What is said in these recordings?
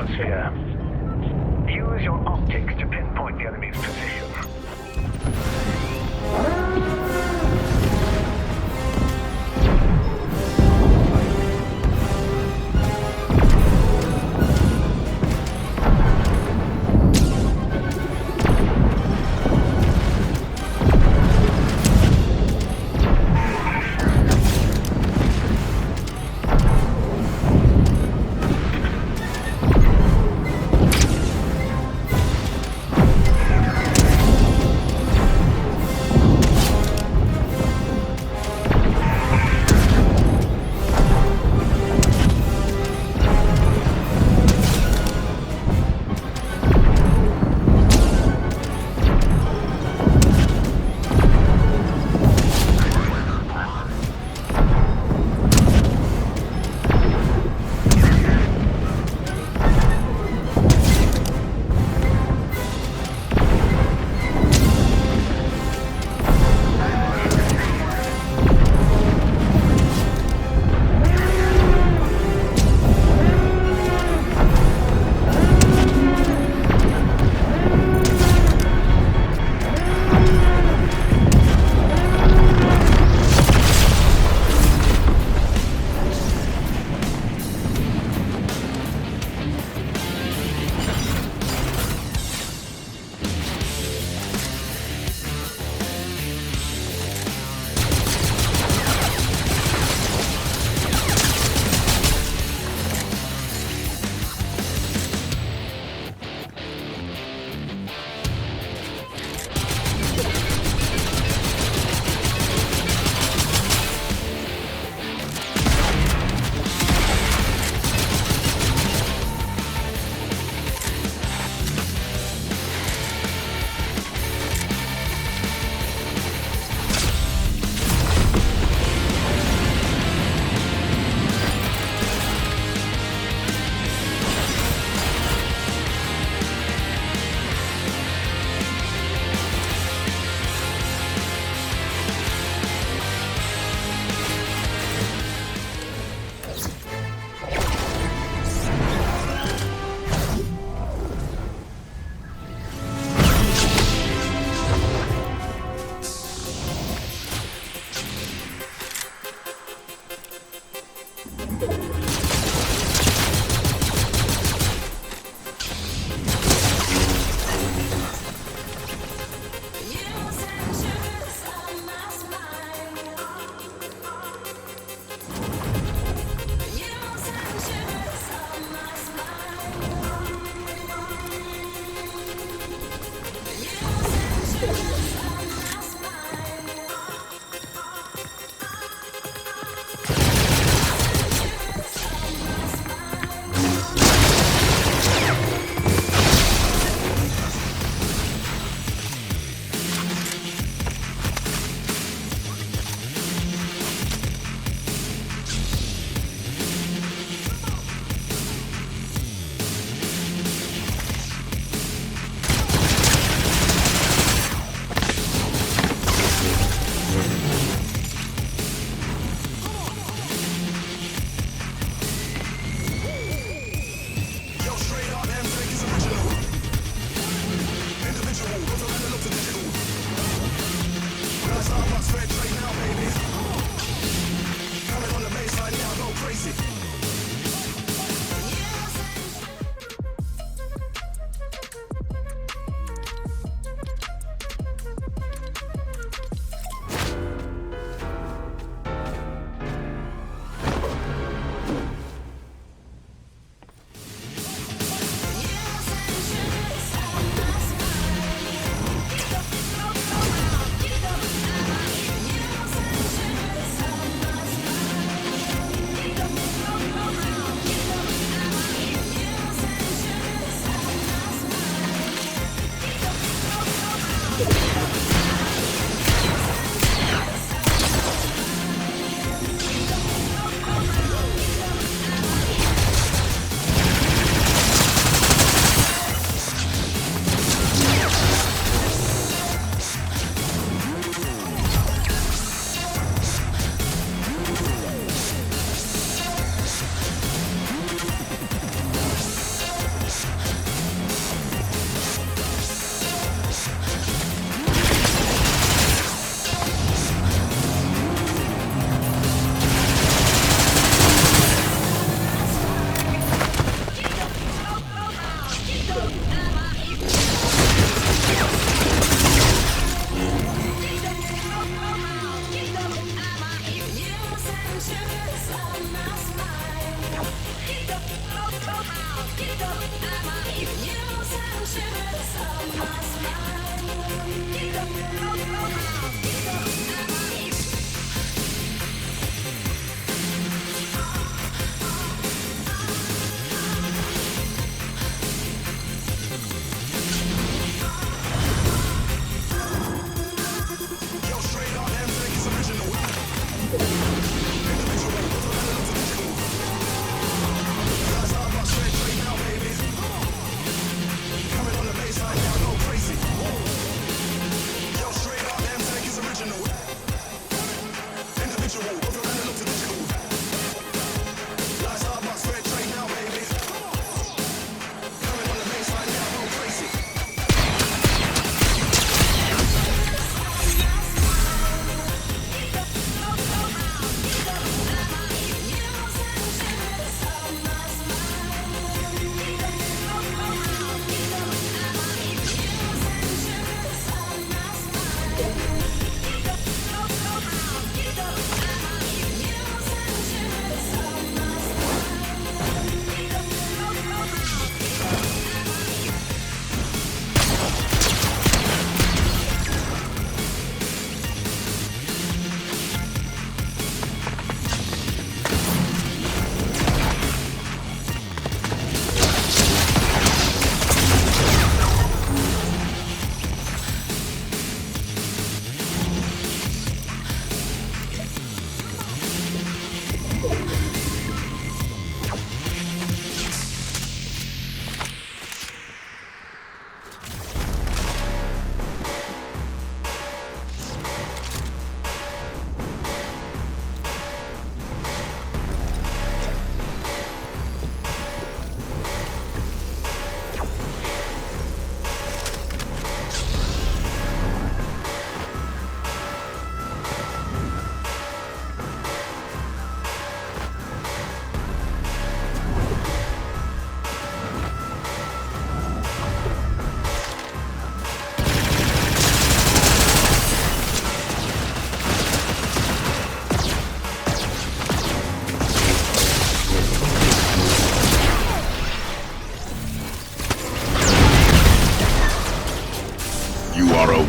atmosphere. Use your optics to pinpoint the enemy's position.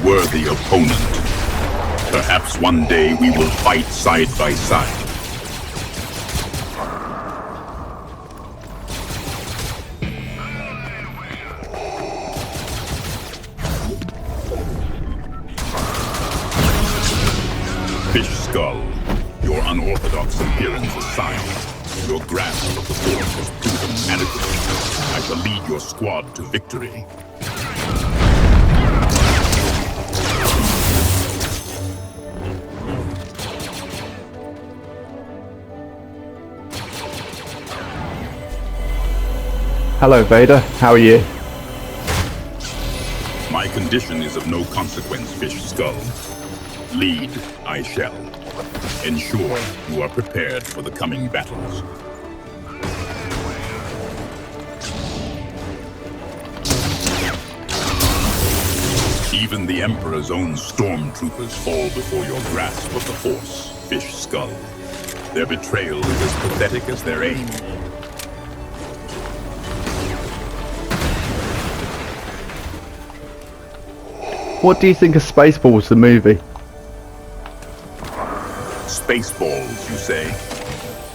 Worthy opponent. Perhaps one day we will fight side by side. Fish Skull, your unorthodox appearance aside, your grasp of the Force has proven adequate. I shall lead your squad to victory. Hello, Vader. How are you? My condition is of no consequence, Fish Skull. Lead, I shall. Ensure you are prepared for the coming battles. Even the Emperor's own stormtroopers fall before your grasp of the Force, Fish Skull. Their betrayal is as pathetic as their aim. What do you think of Spaceballs, the movie? Spaceballs, you say?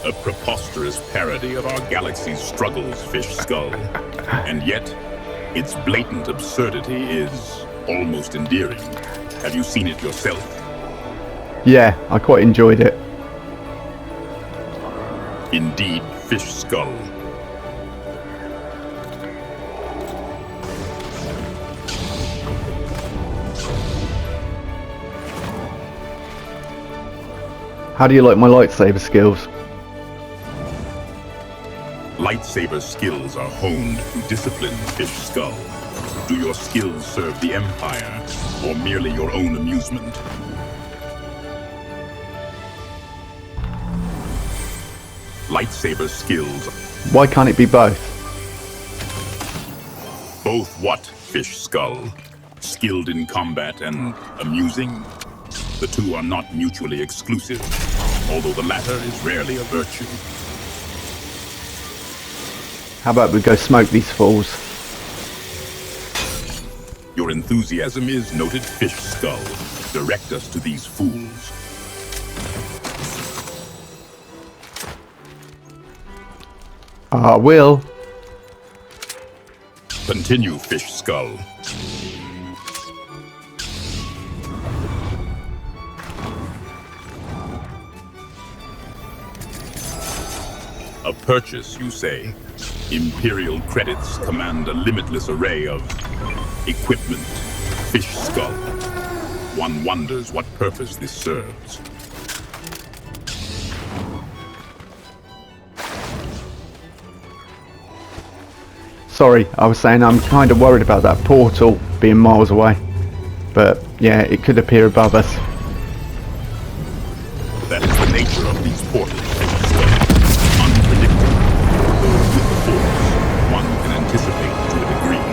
A preposterous parody of our galaxy's struggles, Fish Skull. And yet, its blatant absurdity is almost endearing. Have you seen it yourself? Yeah, I quite enjoyed it. Indeed, Fish Skull. How do you like my lightsaber skills? Lightsaber skills are honed through discipline, Fish Skull. Do your skills serve the Empire, or merely your own amusement? Lightsaber skills. Why can't it be both? Both what, Fish Skull? Skilled in combat and amusing? The two are not mutually exclusive, although the latter is rarely a virtue. How about we go smoke these fools? Your enthusiasm is noted, Fish Skull. Direct us to these fools. I will. Continue, Fish Skull. A purchase, you say? Imperial credits command a limitless array of equipment. Fish Skull. One wonders what purpose this serves. Sorry, I was saying I'm kind of worried about that portal being miles away. But yeah, it could appear above us. That is the nature of these portals, Fish Skull. Unpredictable. Though with the Force, one can anticipate to a degree.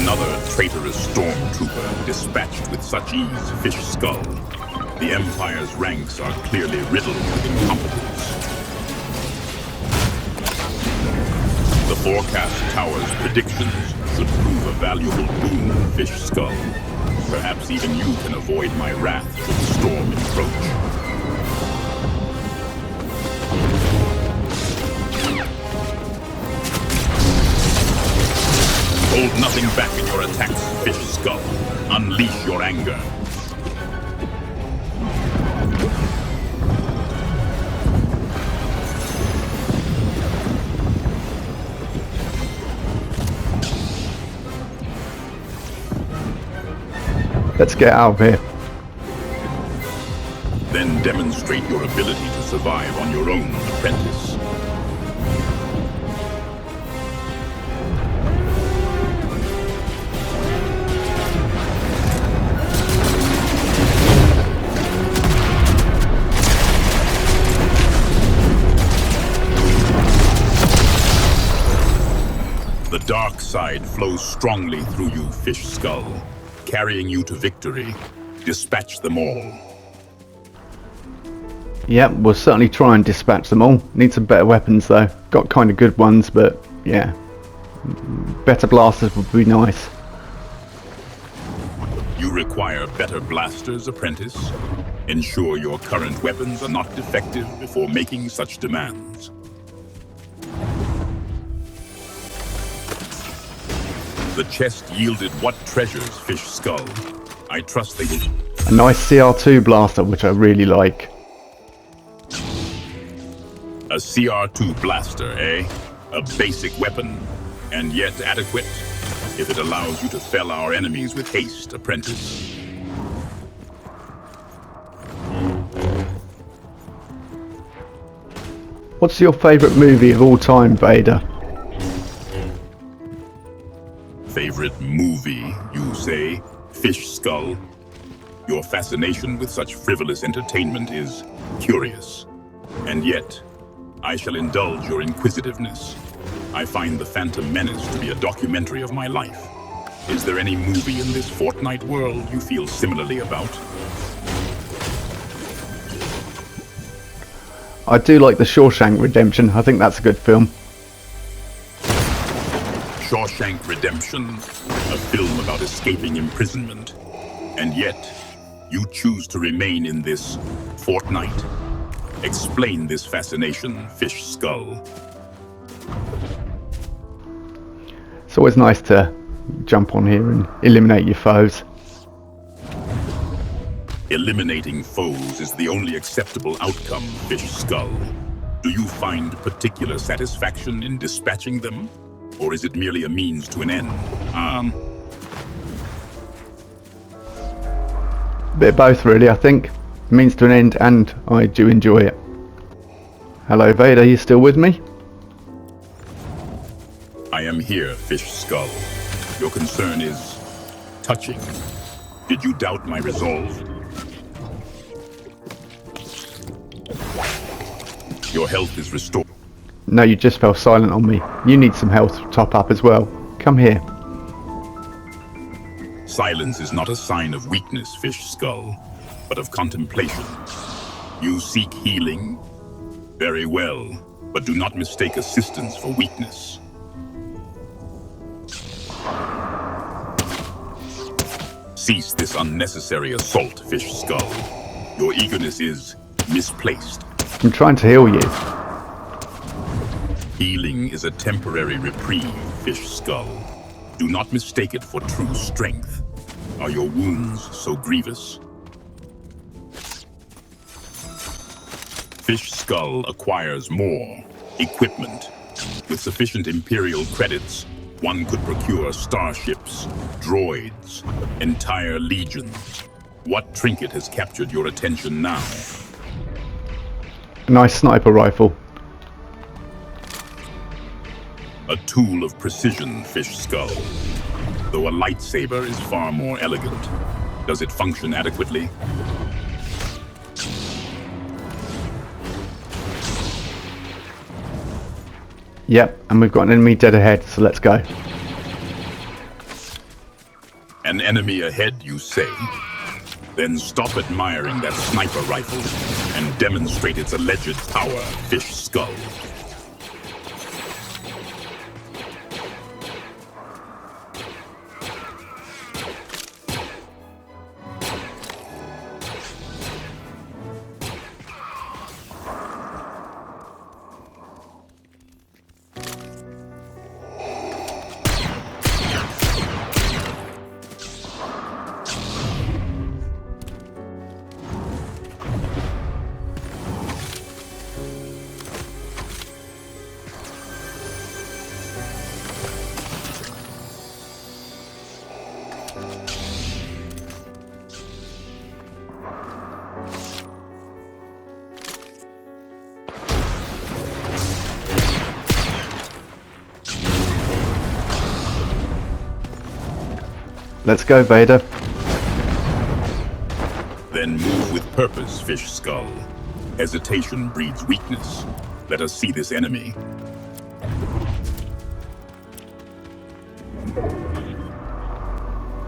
Another traitorous stormtrooper dispatched with such ease, Fish Skull. The Empire's ranks are clearly riddled with incompetence. The forecast tower's predictions should prove a valuable boon, Fish Skull. Perhaps even you can avoid my wrath should the storm encroach. Hold nothing back in your attacks, Fish Skull. Unleash your anger. Let's get out of here. Then demonstrate your ability to survive on your own, apprentice. The dark side flows strongly through you, Fish Skull, carrying you to victory. Dispatch them all. Yep, we'll certainly try and dispatch them all. Need some better weapons though. Got kind of good ones, but yeah. Better blasters would be nice. You require better blasters, apprentice. Ensure your current weapons are not defective before making such demands. The chest yielded what treasures, Fish Skull? I trust they will... A nice CR2 blaster, which I really like. A CR2 blaster, eh? A basic weapon, and yet adequate, if it allows you to fell our enemies with haste, apprentice. What's your favourite movie of all time, Vader? Favorite movie, you say? Fish Skull? Your fascination with such frivolous entertainment is curious. And yet, I shall indulge your inquisitiveness. I find The Phantom Menace to be a documentary of my life. Is there any movie in this Fortnite world you feel similarly about? I do like The Shawshank Redemption. I think that's a good film. Shawshank Redemption, a film about escaping imprisonment. And yet, you choose to remain in this Fortnite. Explain this fascination, Fish Skull. It's always nice to jump on here and eliminate your foes. Eliminating foes is the only acceptable outcome, Fish Skull. Do you find particular satisfaction in dispatching them? Or is it merely a means to an end? Bit of both really, I think. Means to an end, and I do enjoy it. Hello Vader, you still with me? I am here, Fish Skull. Your concern is touching. Did you doubt my resolve? Your health is restored. No, you just fell silent on me. You need some health top up as well. Come here. Silence is not a sign of weakness, Fish Skull, but of contemplation. You seek healing? Very well, but do not mistake assistance for weakness. Cease this unnecessary assault, Fish Skull. Your eagerness is misplaced. I'm trying to heal you. Healing is a temporary reprieve, Fish Skull. Do not mistake it for true strength. Are your wounds so grievous? Fish Skull acquires more equipment. With sufficient Imperial credits, one could procure starships, droids, entire legions. What trinket has captured your attention now? A nice sniper rifle. A tool of precision, Fish Skull. Though a lightsaber is far more elegant. Does it function adequately? Yep, and we've got an enemy dead ahead, so let's go. An enemy ahead, you say? Then stop admiring that sniper rifle and demonstrate its alleged power, Fish Skull. Let's go, Vader. Then move with purpose, Fish Skull. Hesitation breeds weakness. Let us see this enemy.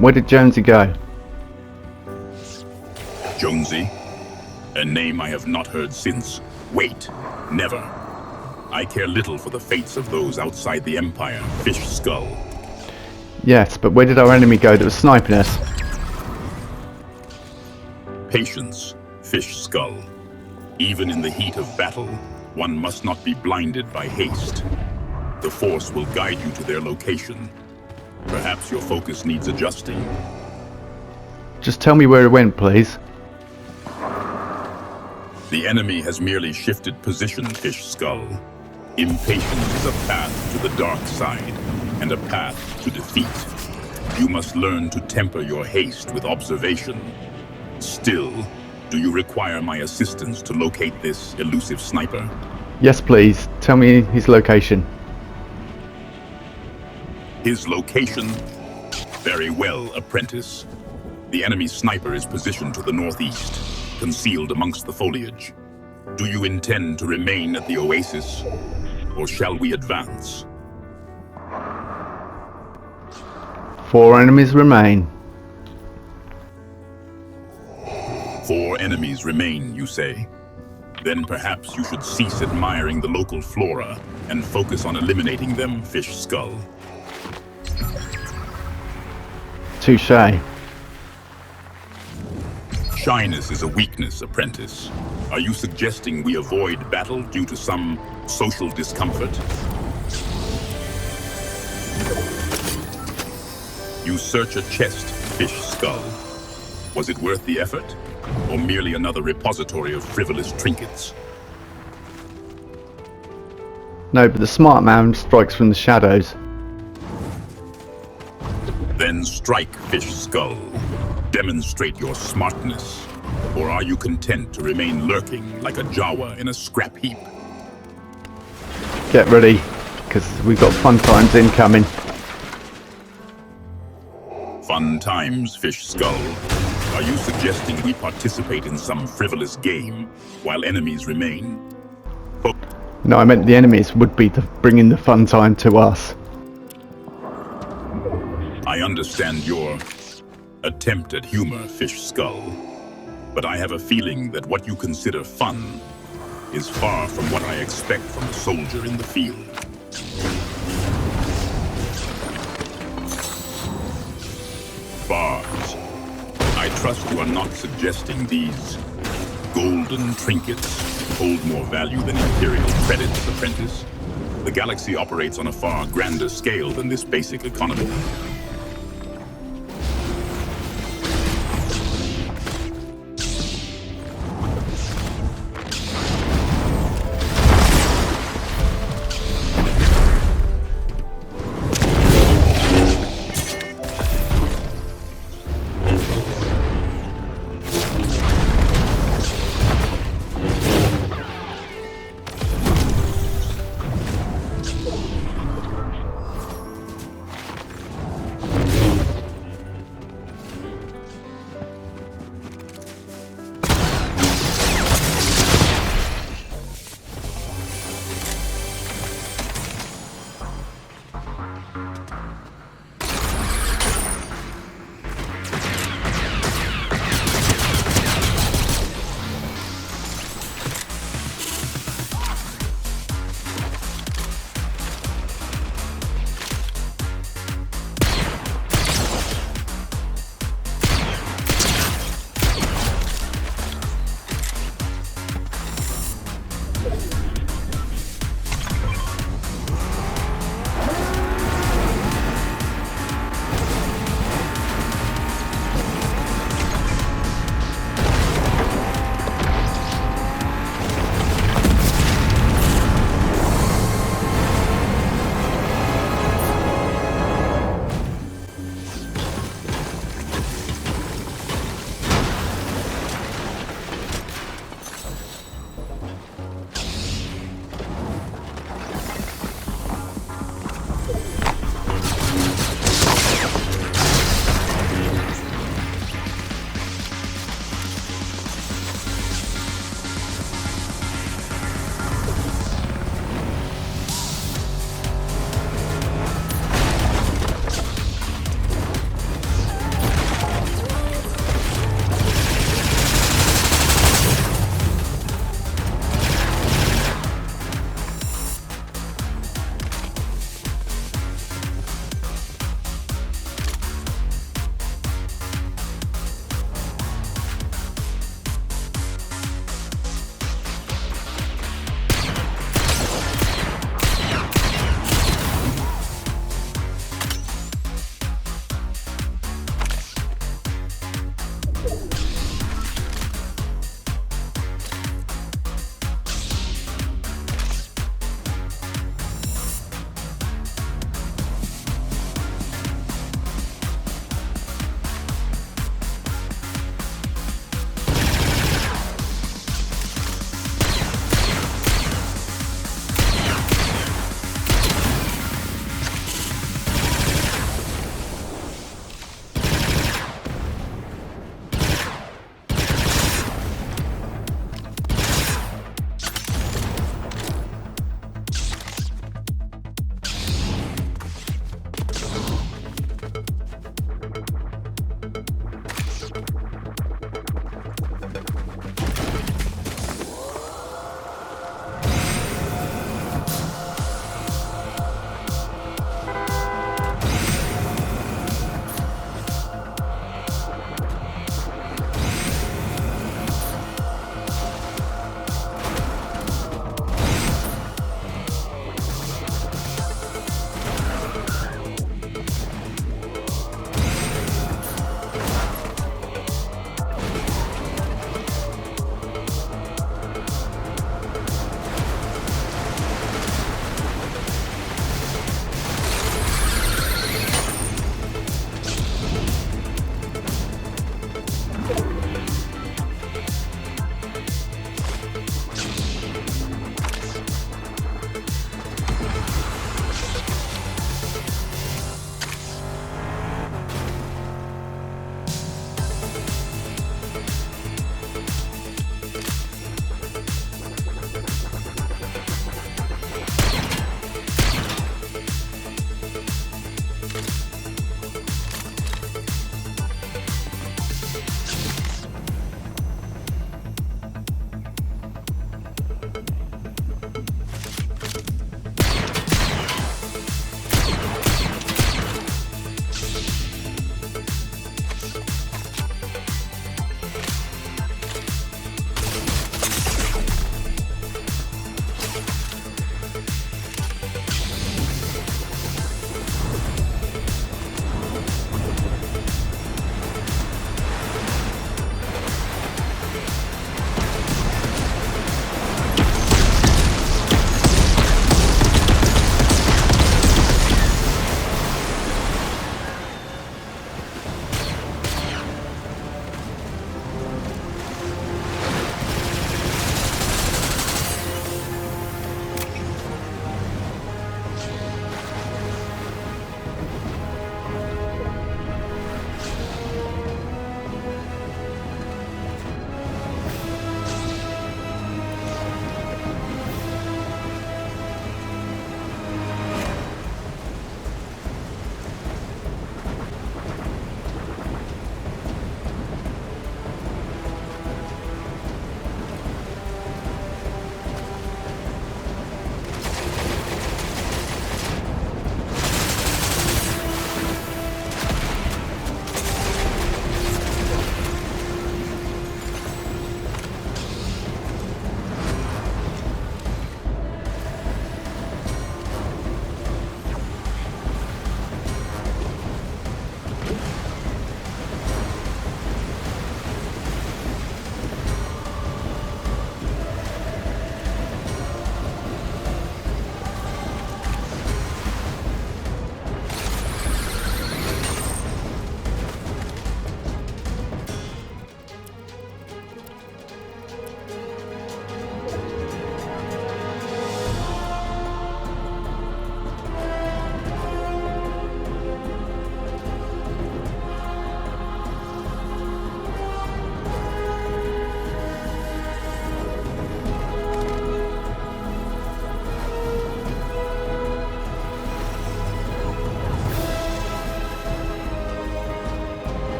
Where did Jonesy go? Jonesy? A name I have not heard since. Wait, never. I care little for the fates of those outside the Empire, Fish Skull. Yes, but where did our enemy go that was sniping us? Patience, Fish Skull. Even in the heat of battle, one must not be blinded by haste. The Force will guide you to their location. Perhaps your focus needs adjusting. Just tell me where it went, please. The enemy has merely shifted position, Fish Skull. Impatience is a path to the dark side, and a path to defeat. You must learn to temper your haste with observation. Still, do you require my assistance to locate this elusive sniper? Yes, please. Tell me his location. His location? Very well, apprentice. The enemy sniper is positioned to the northeast, concealed amongst the foliage. Do you intend to remain at the oasis, or shall we advance? 4 enemies remain. 4 enemies remain, you say? Then perhaps you should cease admiring the local flora and focus on eliminating them, Fish Skull. Touché. Shyness is a weakness, apprentice. Are you suggesting we avoid battle due to some social discomfort? You search a chest, Fish Skull. Was it worth the effort? Or merely another repository of frivolous trinkets? No, but the smart man strikes from the shadows. Then strike, Fish Skull. Demonstrate your smartness. Or are you content to remain lurking like a Jawa in a scrap heap? Get ready, because we've got fun times incoming. Fun times, Fish Skull. Are you suggesting we participate in some frivolous game while enemies remain? No, I meant the enemies would be bringing the fun time to us. I understand your attempt at humor, Fish Skull, but I have a feeling that what you consider fun is far from what I expect from a soldier in the field. Bars, I trust you are not suggesting these golden trinkets hold more value than Imperial credits, apprentice. The galaxy operates on a far grander scale than this basic economy.